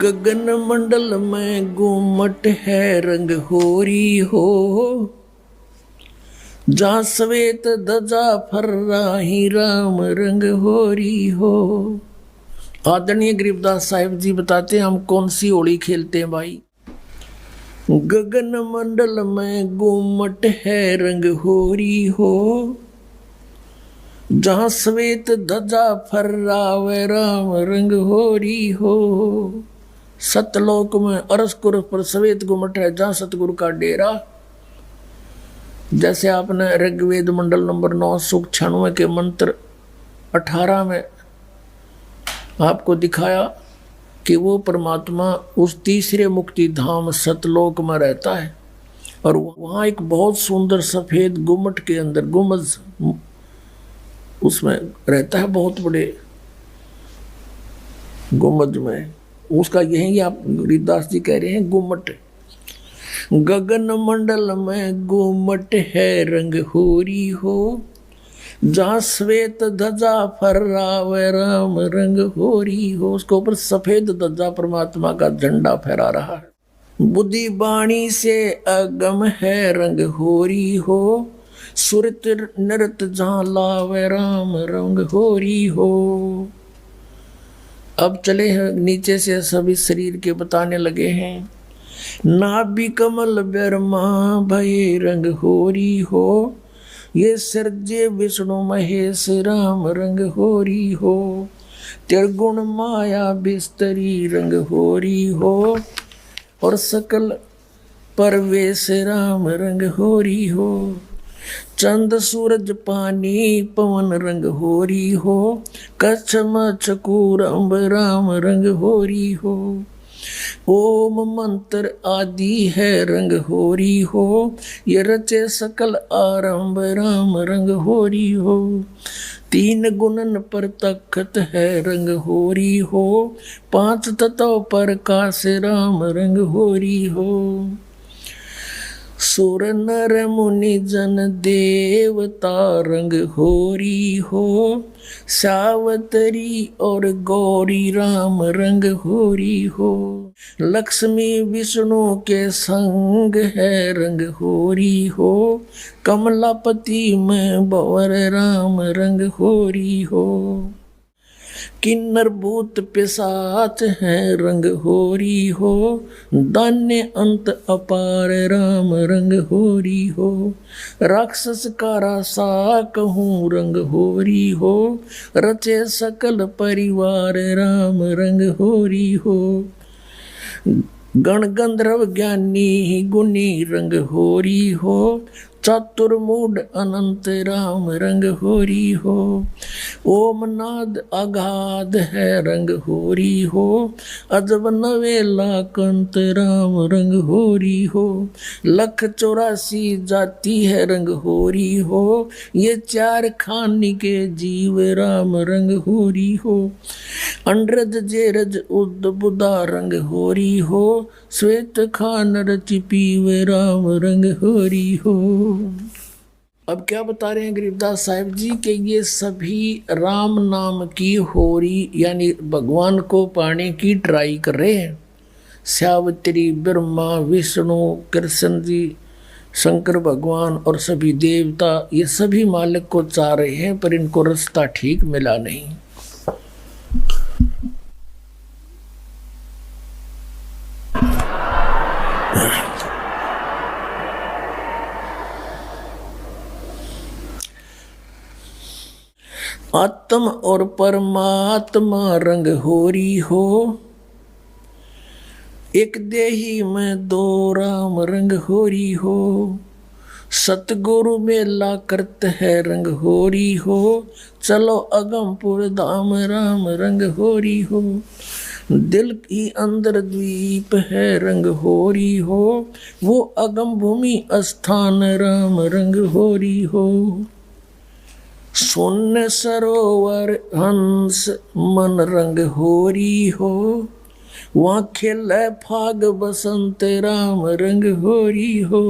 गगन मंडल में गुमट है रंग होरी हो, जहाँ श्वेत ध्वजा फर्राही राम रंग होरी हो। आदरणीय गरीबदास साहिब जी बताते हैं हम कौन सी होली खेलते हैं भाई। गगन मंडल में गुमट है रंग होरी हो, जहाँ श्वेत ध्वजा फर्रावे राम रंग होरी हो। सतलोक में अरसकुर पर श्वेत गुमट है, जहाँ सतगुरु का डेरा। जैसे आपने ऋग्वेद मंडल नंबर 9 सूक्त 96 के मंत्र 18 में आपको दिखाया कि वो परमात्मा उस तीसरे मुक्ति धाम सतलोक में रहता है, और वहाँ एक बहुत सुंदर सफेद गुम्मट के अंदर गुम्बज उसमें रहता है, बहुत बड़े गुम्बज में। उसका यही आप गरीबदास जी कह रहे हैं गुम्मट। गगन मंडल में गुम्मट है रंग होरी हो, जहाँ श्वेत ध्वजा फर्रावे राम रंग होरी हो। उसके ऊपर सफेद ध्वजा परमात्मा का झंडा फहरा रहा है। बुद्धि बाणी से अगम है रंग होरी हो, सुरत नृत जहाँ लावे राम रंग होरी हो। अब चले हैं नीचे से सभी शरीर के बताने लगे हैं। नाभि कमल ब्रह्मा भय रंग होरी हो, ये सर्जे विष्णु महेश राम रंग होरी हो। त्रिगुण माया बिस्तरी रंग होरी हो, और सकल परवेश राम रंग होरी हो। चंद सूरज पानी पवन रंग होरी हो, कच्छ मच्छ कूरम्ब राम रंग होरी हो। ओम मंत्र आदि है रंग होरी हो, ये रचे सकल आरंभ राम रंग होरी हो। तीन गुणन पर तखत है रंग होरी हो, पांच तत्व पर काश राम रंग होरी हो। सुर नर मुनि जन देवता रंग होरी हो, सावतरी और गौरी राम रंग होरी हो। लक्ष्मी विष्णु के संग है रंग होरी हो, कमलापति में बवर राम रंग होरी हो। किन्नर भूत पिशाच है रंग होरी हो, दान्य अंत अपार राम रंग होरी हो। राक्षस का रासा कहूँ रंग होरी हो, रचे सकल परिवार राम रंग होरी हो। गण गंधर्व ज्ञानी गुनी रंग होरी हो, चतुर्मूढ़ अनंत राम रंग होरी हो। ओम नाद अगाध है रंग होरी हो, अजब नवेला कंत राम रंग होरी हो। लख 84 जाति है रंग होरी हो, ये चार खानी के जीव राम रंग होरी हो। अंड्रज जेरज उद बुदा रंग होरी हो, श्वेत खान रचि पीवे राम रंग होरी हो। अब क्या बता रहे हैं गरीबदास साहिब जी कि ये सभी राम नाम की होरी यानी भगवान को पाने की ट्राई कर रहे हैं। सावित्री, ब्रह्मा, विष्णु, कृष्ण जी, शंकर भगवान और सभी देवता, ये सभी मालिक को चाह रहे हैं, पर इनको रास्ता ठीक मिला नहीं। आत्म और परमात्मा रंग होरी हो, एक देही में दो राम रंग होरी हो। सतगुरु मेला करत है रंग होरी हो, चलो अगमपुर धाम राम रंग होरी हो। दिल की अंदर द्वीप है रंग होरी हो, वो अगम भूमि स्थान राम रंग होरी हो। शून्य सरोवर हंस मन रंग होरी हो, वहाँ खेल फाग बसंत राम रंग होरी हो।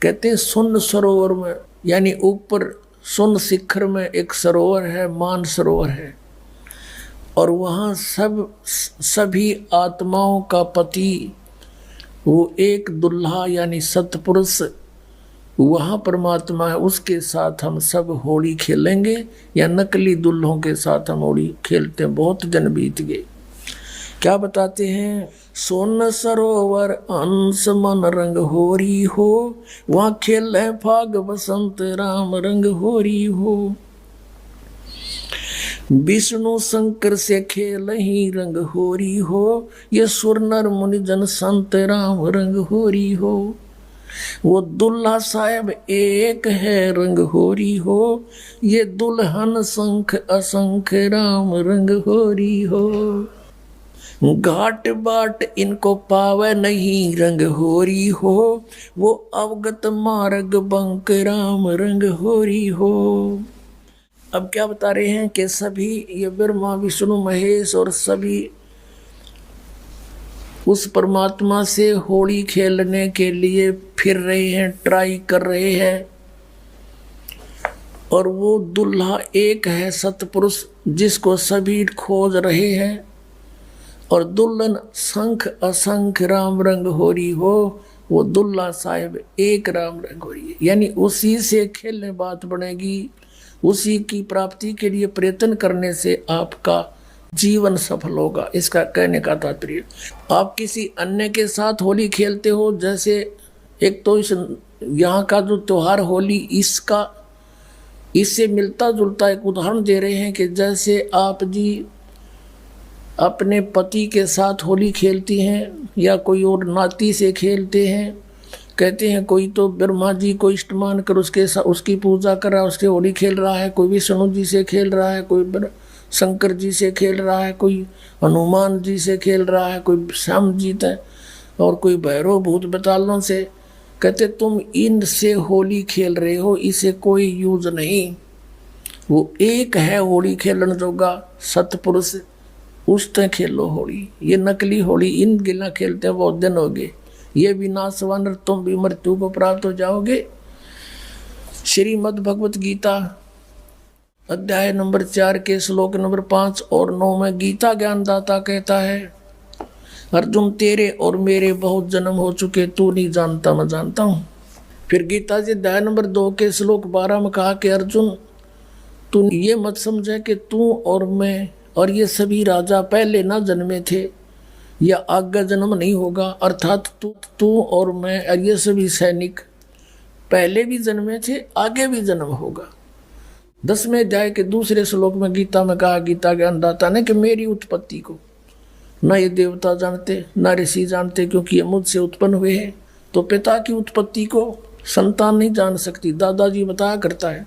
कहते शून्य सरोवर में यानी ऊपर शून्य शिखर में एक सरोवर है, मान सरोवर है, और वहाँ सभी आत्माओं का पति वो एक दुल्हा यानी सतपुरुष वहाँ परमात्मा है, उसके साथ हम सब होली खेलेंगे या नकली दुल्हों के साथ हम होली खेलते हैं। बहुत दिन बीत गए। क्या बताते हैं? सोन सरोवर अंश मन रंग होरी हो, वहाँ खेले फाग बसंत राम रंग होरी हो। विष्णु शंकर से खेल ही रंग होरी हो, ये सुर नर मुनि जन संत राम रंग होरी हो। वो दुल्हा साहब एक है रंग होरी हो, ये दुल्हन शंख असंख राम रंग होरी हो। घाट बाट इनको पावे नहीं रंग होरी हो, वो अवगत मार्ग बंक राम रंग होरी हो। अब क्या बता रहे हैं कि सभी ये ब्रह्मा विष्णु महेश और सभी उस परमात्मा से होली खेलने के लिए फिर रहे हैं, ट्राई कर रहे हैं। और वो दुल्हा एक है सतपुरुष जिसको सभी खोज रहे हैं। और दुल्हन शंख असंख राम रंग होरी हो, वो दुल्हा साहिब एक राम रंग होरी है। यानी उसी से खेलने बात बनेगी, उसी की प्राप्ति के लिए प्रयत्न करने से आपका जीवन सफल होगा। इसका कहने का तात्पर्य, आप किसी अन्य के साथ होली खेलते हो, जैसे एक तो इस यहाँ का जो त्योहार होली इससे मिलता जुलता एक उदाहरण दे रहे हैं कि जैसे आप जी अपने पति के साथ होली खेलती हैं या कोई और नाती से खेलते हैं। कहते हैं कोई तो ब्रह्मा जी को इष्टमान कर उसके साथ उसकी पूजा कर रहा है, उसके होली खेल रहा है, कोई विष्णु जी से खेल रहा है, कोई शंकर जी से खेल रहा है, कोई हनुमान जी से खेल रहा है, कोई श्याम जी है और कोई भैरव भूत बतालों से। कहते तुम इनसे होली खेल रहे हो, इसे कोई यूज नहीं। वो एक है होली खेलन जोगा सतपुरुष, उससे खेलो होली। ये नकली होली इन गिला खेलते हैं बहुत दिन हो गए। ये विनाशवान तुम भी मृत्यु को प्राप्त हो जाओगे। श्रीमद् भगवत गीता अध्याय नंबर 4 के श्लोक नंबर 5 और 9 में गीता ज्ञानदाता कहता है, अर्जुन तेरे और मेरे बहुत जन्म हो चुके, तू नहीं जानता मैं जानता हूँ। फिर गीता जी अध्याय नंबर 2 के श्लोक 12 में कहा कि अर्जुन तू ये मत समझे कि तू और मैं और ये सभी राजा पहले ना जन्मे थे या आगे जन्म नहीं होगा। अर्थात तू और मैं और ये सभी सैनिक पहले भी जन्मे थे, आगे भी जन्म होगा। 10वें अध्याय के दूसरे श्लोक में गीता में कहा गीता ज्ञानदाता ने कि मेरी उत्पत्ति को न ये देवता जानते न ऋषि जानते, क्योंकि ये मुझसे उत्पन्न हुए हैं। तो पिता की उत्पत्ति को संतान नहीं जान सकती, दादाजी बताया करता है।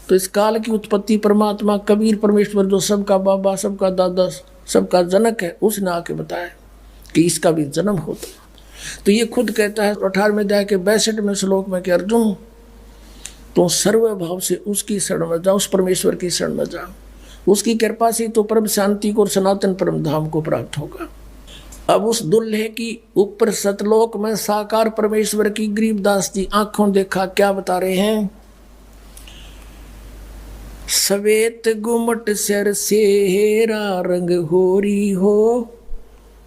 तो इस काल की उत्पत्ति परमात्मा कबीर परमेश्वर जो सबका बाबा सबका दादा सबका जनक है, उसने आके बताया कि इसका भी जन्म होता है। तो ये खुद कहता है 18वें अध्याय के 62वें श्लोक में कि अर्जुन तो सर्व भाव से उसकी शरण में जा, उस परमेश्वर की शरण में जा, उसकी कृपा से तो परम शांति को और सनातन परम धाम को प्राप्त होगा। अब उस दुल्हे की ऊपर सतलोक में साकार परमेश्वर की गरीबदास जी आंखों देखा क्या बता रहे हैं? सवेत गुमट सिर सेरा रंग होरी हो,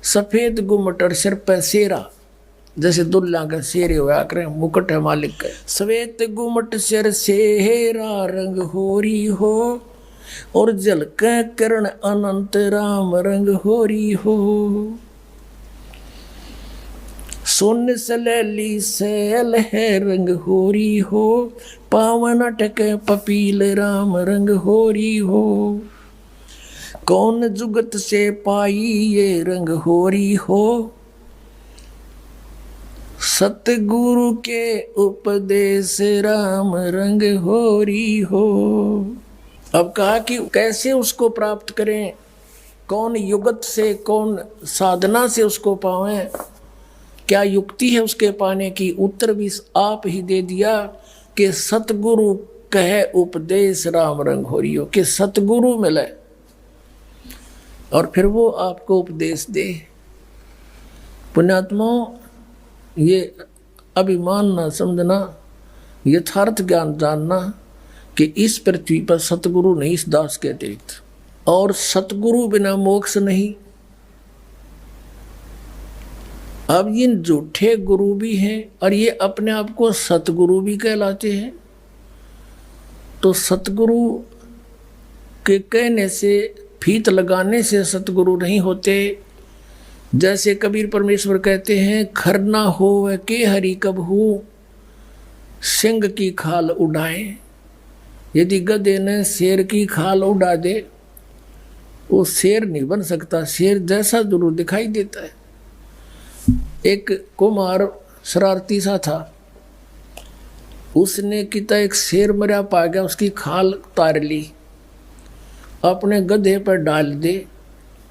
सफेद गुमट और सिर पे सेरा, जैसे दुल्ला का शेरे हुआ करे मुकुट है मालिक का। सवेत गुमट सिर सेरा रंग होरी हो, और झलक करण अनंत राम रंग होरी हो। सोन सलैली सैल है रंग होरी हो, पावन अटक पपील राम रंग होरी हो। कौन जुगत से पाई ये रंग होरी हो, सतगुरु के उपदेश राम रंग होरी हो। अब कहा कि कैसे उसको प्राप्त करें, कौन युगत से कौन साधना से उसको पावें, क्या युक्ति है उसके पाने की। उत्तर भी आप ही दे दिया कि सतगुरु कहे उपदेश राम रंग होरी हो, कि सतगुरु मिले और फिर वो आपको उपदेश दे। पुण्यात्माओं, ये अभिमान ना समझना, यथार्थ ज्ञान जानना कि इस पृथ्वी पर सतगुरु नहीं इस दास के अतिरिक्त। और सतगुरु बिना मोक्ष नहीं। अब ये झूठे गुरु भी हैं और ये अपने आप को सतगुरु भी कहलाते हैं। तो सतगुरु के कहने से, फीत लगाने से सतगुरु नहीं होते। जैसे कबीर परमेश्वर कहते हैं, खरना हो के हरि कबहू सिंह की खाल उड़ाए। यदि गधे ने शेर की खाल उड़ा दे, वो शेर नहीं बन सकता, शेर जैसा जरूर दिखाई देता है। एक कुम्हार शरारती सा था, उसने किता एक शेर मरा पा गया, उसकी खाल उतार ली, अपने गधे पर डाल दे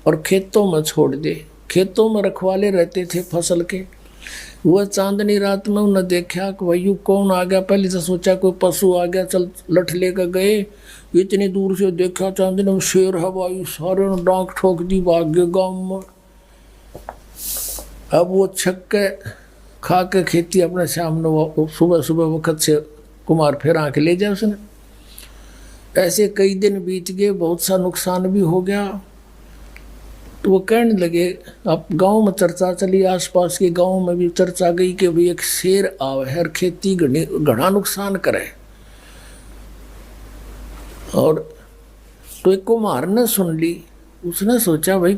और खेतों में छोड़ दे। खेतों में रखवाले रहते थे फसल के। वह चांदनी रात में उन्हें देखा कि भाई कौन आ गया। पहले से सोचा कोई पशु आ गया, चल लठ लेकर गए। इतनी दूर से देखा चांदनी में शेर हवाई, सारे ने डांक ठोक दी, भाग गए गाँव में। अब वो छक्के खा के खेती अपने सामने, वो सुबह सुबह वक्त से कुमार फिर आके ले जाए उसने। ऐसे कई दिन बीत गए, बहुत सा नुकसान भी हो गया। तो वो कहने लगे, अब गांव में चर्चा चली, आसपास के गांव में भी चर्चा गई कि भाई एक शेर आवे है और खेती घना नुकसान करे। और तो एक कुम्हार ने सुन ली, उसने सोचा भाई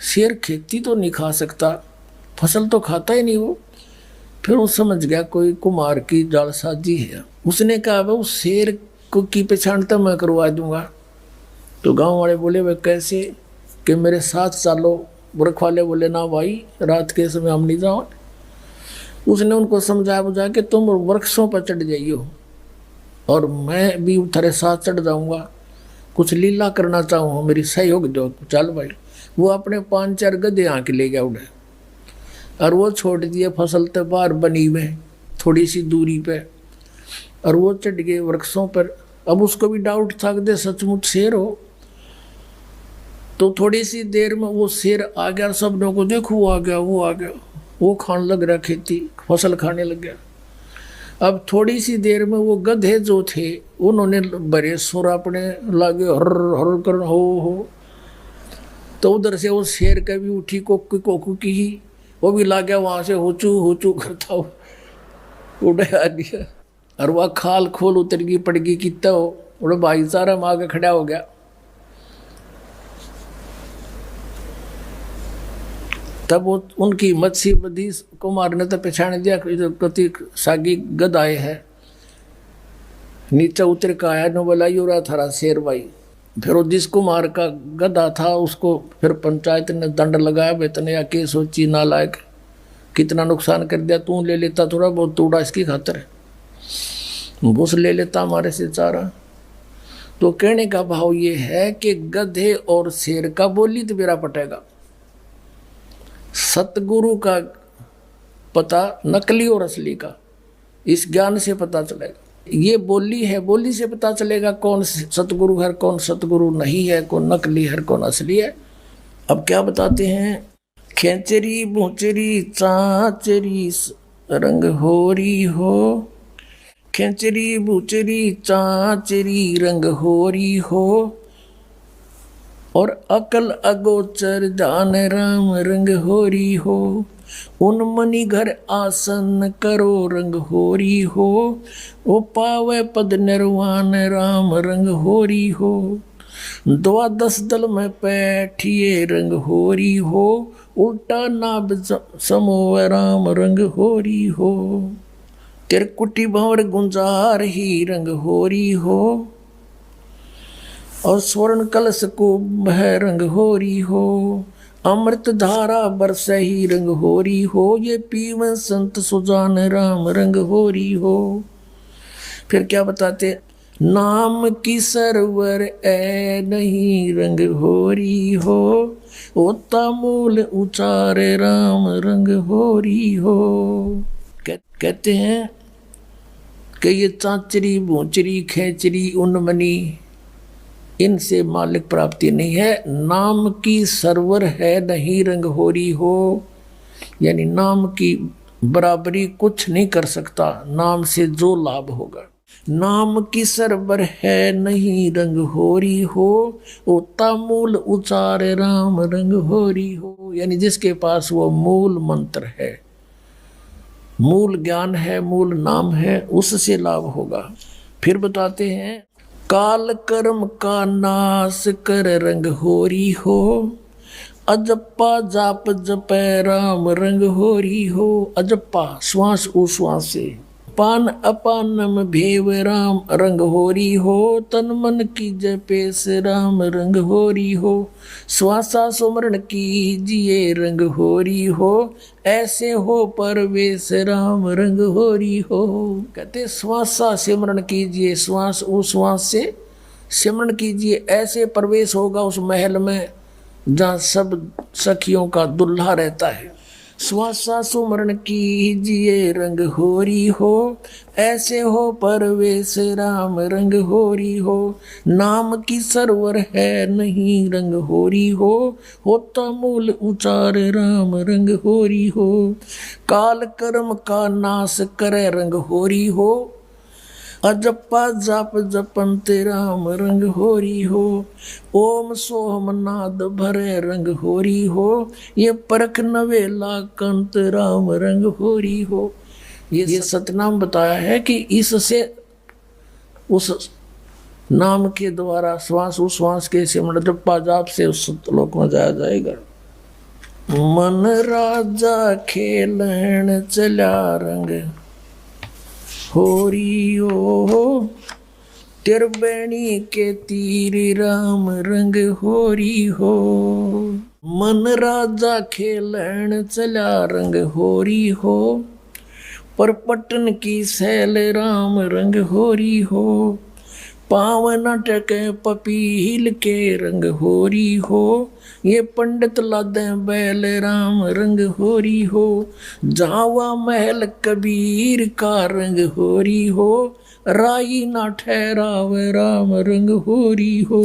शेर खेती तो नहीं खा सकता, फसल तो खाता ही नहीं वो। फिर वो समझ गया कोई कुम्हार की जालसाजी है। उसने कहा भाई उस शेर को की पहचान तो मैं करवा दूंगा। तो गांव वाले बोले भाई कैसे, कि मेरे साथ चलो। रखवाले बोले ना भाई, रात के समय हम नहीं जाओ। उसने उनको समझा बुझा के तुम वृक्षों पर चढ़ जाइयो और मैं भी तेरे साथ चढ़ जाऊंगा, कुछ लीला करना चाहूँ, मेरी सहयोग दो। चल भाई। वो अपने 5-4 गधे आके ले गया उड़े और वो छोड़ दिए फसल तो बाहर बनी में थोड़ी सी दूरी पे, और वो चढ़ गए वृक्षों पर। अब उसको भी डाउट था कि सचमुच शेर हो। तो थोड़ी सी देर में वो शेर आ गया, सब लोगों को देखो वो आ गया, वो आ गया, वो खाने लग रहा, खेती फसल खाने लग गया। अब थोड़ी सी देर में वो गधे जो थे उन्होंने बड़े सुर अपने लागे हर हर कर हो। तो उधर से वो शेर का भी उठी कोकू की ही, वो भी ला गया वहाँ से होचू करता हो उड़े आ गया। और वह खाल खोल उतर गई, पड़ गई कितना हो, उड़े भाईचारा में आके खड़ा हो गया। तब वो उनकी मच्छी बदी कुमार ने तो पहचान दिया कति सागी गदाए है। नीचे उतर का आया नो बोला यो रहा थारा शेर भाई। फिर वो जिस कुमार का गधा था उसको फिर पंचायत ने दंड लगाया, बेतने या के सोची नालायक, कितना नुकसान कर दिया, तू ले लेता थोड़ा बहुत तूड़ा इसकी खातर, घूस ले लेता हमारे से चारा। तो कहने का भाव ये है कि गधे और शेर का बोली तो मेरा पटेगा, सतगुरु का पता नकली और असली का इस ज्ञान से पता चलेगा। ये बोली है, बोली से पता चलेगा कौन सतगुरु है, कौन सतगुरु नहीं है, कौन नकली है, कौन असली है। अब क्या बताते हैं, खेचरी भूचरी चाचरी रंग होरी हो, खेचरी भूचरी चाचरी रंग होरी हो, और अकल अगोचर जान राम रंग होरी हो, उन मणि घर आसन करो रंग होरी हो, ओ पावे पद निर्वाण राम रंग होरी हो, 12 दल में बैठिए रंग होरी हो, उल्टा नाभ समो राम रंग होरी हो, तिरकुटी भंवर गुंजार ही रंग होरी हो, और स्वर्ण कलश को है रंग होरी हो, अमृत धारा बरस ही रंग होरी हो, ये पीव संत सुजान राम रंग होरी हो। फिर क्या बताते, नाम की सरवर ए नहीं रंग होरी हो, ओता मूल उचारे राम रंग होरी हो। कहते हैं कि ये चाचरी भूचरी खेचरी उन्मनी इनसे मालिक प्राप्ति नहीं है, नाम की सरवर है नहीं रंग होरी हो, यानी नाम की बराबरी कुछ नहीं कर सकता, नाम से जो लाभ होगा। नाम की सरबर है नहीं रंग होरी हो, ओता मूल उचार राम रंग होरी हो। यानी जिसके पास वो मूल मंत्र है, मूल ज्ञान है, मूल नाम है, उससे लाभ होगा। फिर बताते हैं, काल कर्म का नाश कर रंग होरी हो, अजप्पा जाप जपै राम रंग होरी हो। अजप्पा श्वास उश्वास से, पान अपानम भेव राम रंग होरी हो, तन मन की जपेस राम रंग होरी हो। श्वासा सुमरण कीजिए रंग होरी हो, ऐसे हो परवेश राम रंग होरी हो। कहते श्वासा सिमरण कीजिए, श्वास उश्वास से सिमरण कीजिए, ऐसे प्रवेश होगा उस महल में जहाँ सब सखियों का दुल्हा रहता है। श्वासा सुमरण कीजिए रंग होरी हो, ऐसे हो परवेश राम रंग होरी हो। नाम की सरवर है नहीं रंग होरी हो, होता मूल उचार राम रंग होरी हो। काल कर्म का नाश करे रंग होरी हो, अजप्पा जाप जपंत राम रंग होरी हो। ओम सोहम नाद भरे रंग होरी हो, ये परख नवेला कंत राम रंग होरी हो। ये सतनाम बताया है कि इससे उस नाम के द्वारा श्वास उश्वास के सिमरण जप्पा जाप से उस लोक में जाया जाएगा। मन राजा खेलन चला रंग होरी ओ, तिरबेणी के तीर राम रंग होरी हो। मन राजा खेलन चला रंग होरी हो, पर पटन की सैल राम रंग होरी हो। पावन टके पपील के रंग होरी हो, ये पंडित लादे बैल राम रंग होरी हो। जावा महल कबीर का रंग होरी हो, राई ना ठहराव राम रंग होरी हो।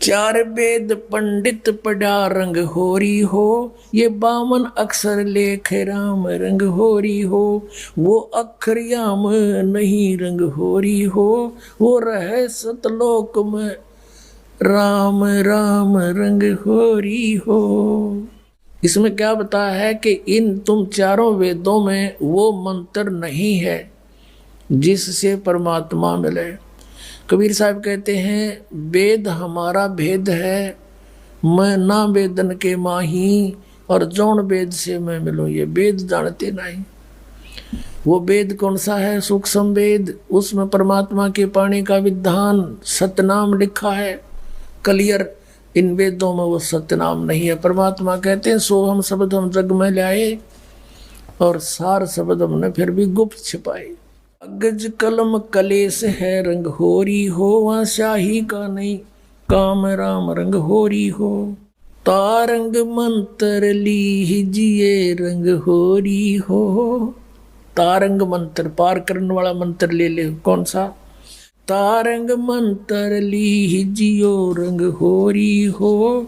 चार वेद पंडित पढ़ा रंग होरी हो, ये 52 अक्षर लेख राम रंग होरी हो। वो अक्षर याम नहीं रंग होरी हो, वो रहे सतलोक में राम राम रंग होरी हो। इसमें क्या बताया है कि इन तुम चारों वेदों में वो मंत्र नहीं है जिससे परमात्मा मिले। कबीर साहब कहते हैं, वेद हमारा भेद है, मैं ना वेदन के माही, और जौन वेद से मैं मिलूं ये वेद जानते नहीं। वो वेद कौन सा है? सूक्ष्म वेद, उसमें परमात्मा के पानी का विधान सतनाम लिखा है क्लियर। इन वेदों में वो सत्यनाम नहीं है। परमात्मा कहते हैं, सो हम शब्द हम जग में लाए, और सार शब्द हमने फिर भी गुप्त छिपाए। अगज कलम कलेश है रंग होरी हो, वहाँ शाही का नहीं काम राम रंग होरी हो। तारंग मंत्र लीजिए रंग होरी हो। तारंग मंत्र पार करने वाला मंत्र ले ले। कौन सा? तारंग मंत्र लीजियो रंग होरी हो,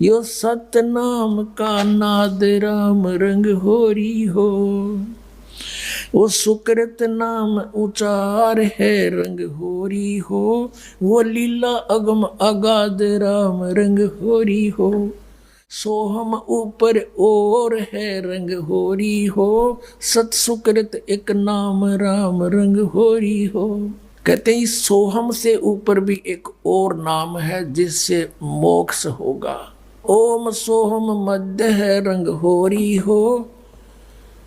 यो सतनाम का नाद राम रंग होरी हो। वो सुकृत नाम उचार है रंग होरी हो, वो लीला अगम अगाध राम रंग होरी हो। सोहम ऊपर और है रंग होरी हो, सत सुकृत एक नाम राम रंग होरी हो। कहते हैं सोहम से ऊपर भी एक और नाम है जिससे मोक्ष होगा। ओम सोहम मध्य है रंग होरी हो,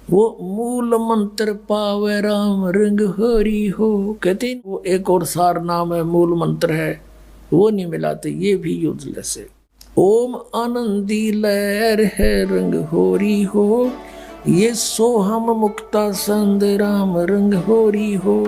वो मूल मंत्र पावे राम रंग होरी हो। कहते हैं वो एक और सार नाम है, मूल मंत्र है, वो नहीं मिलाते, ये भी यूजलेस है। ओम आनंदी लहर है रंग होरी हो, ये सोहम मुक्ता संद राम रंग होरी हो।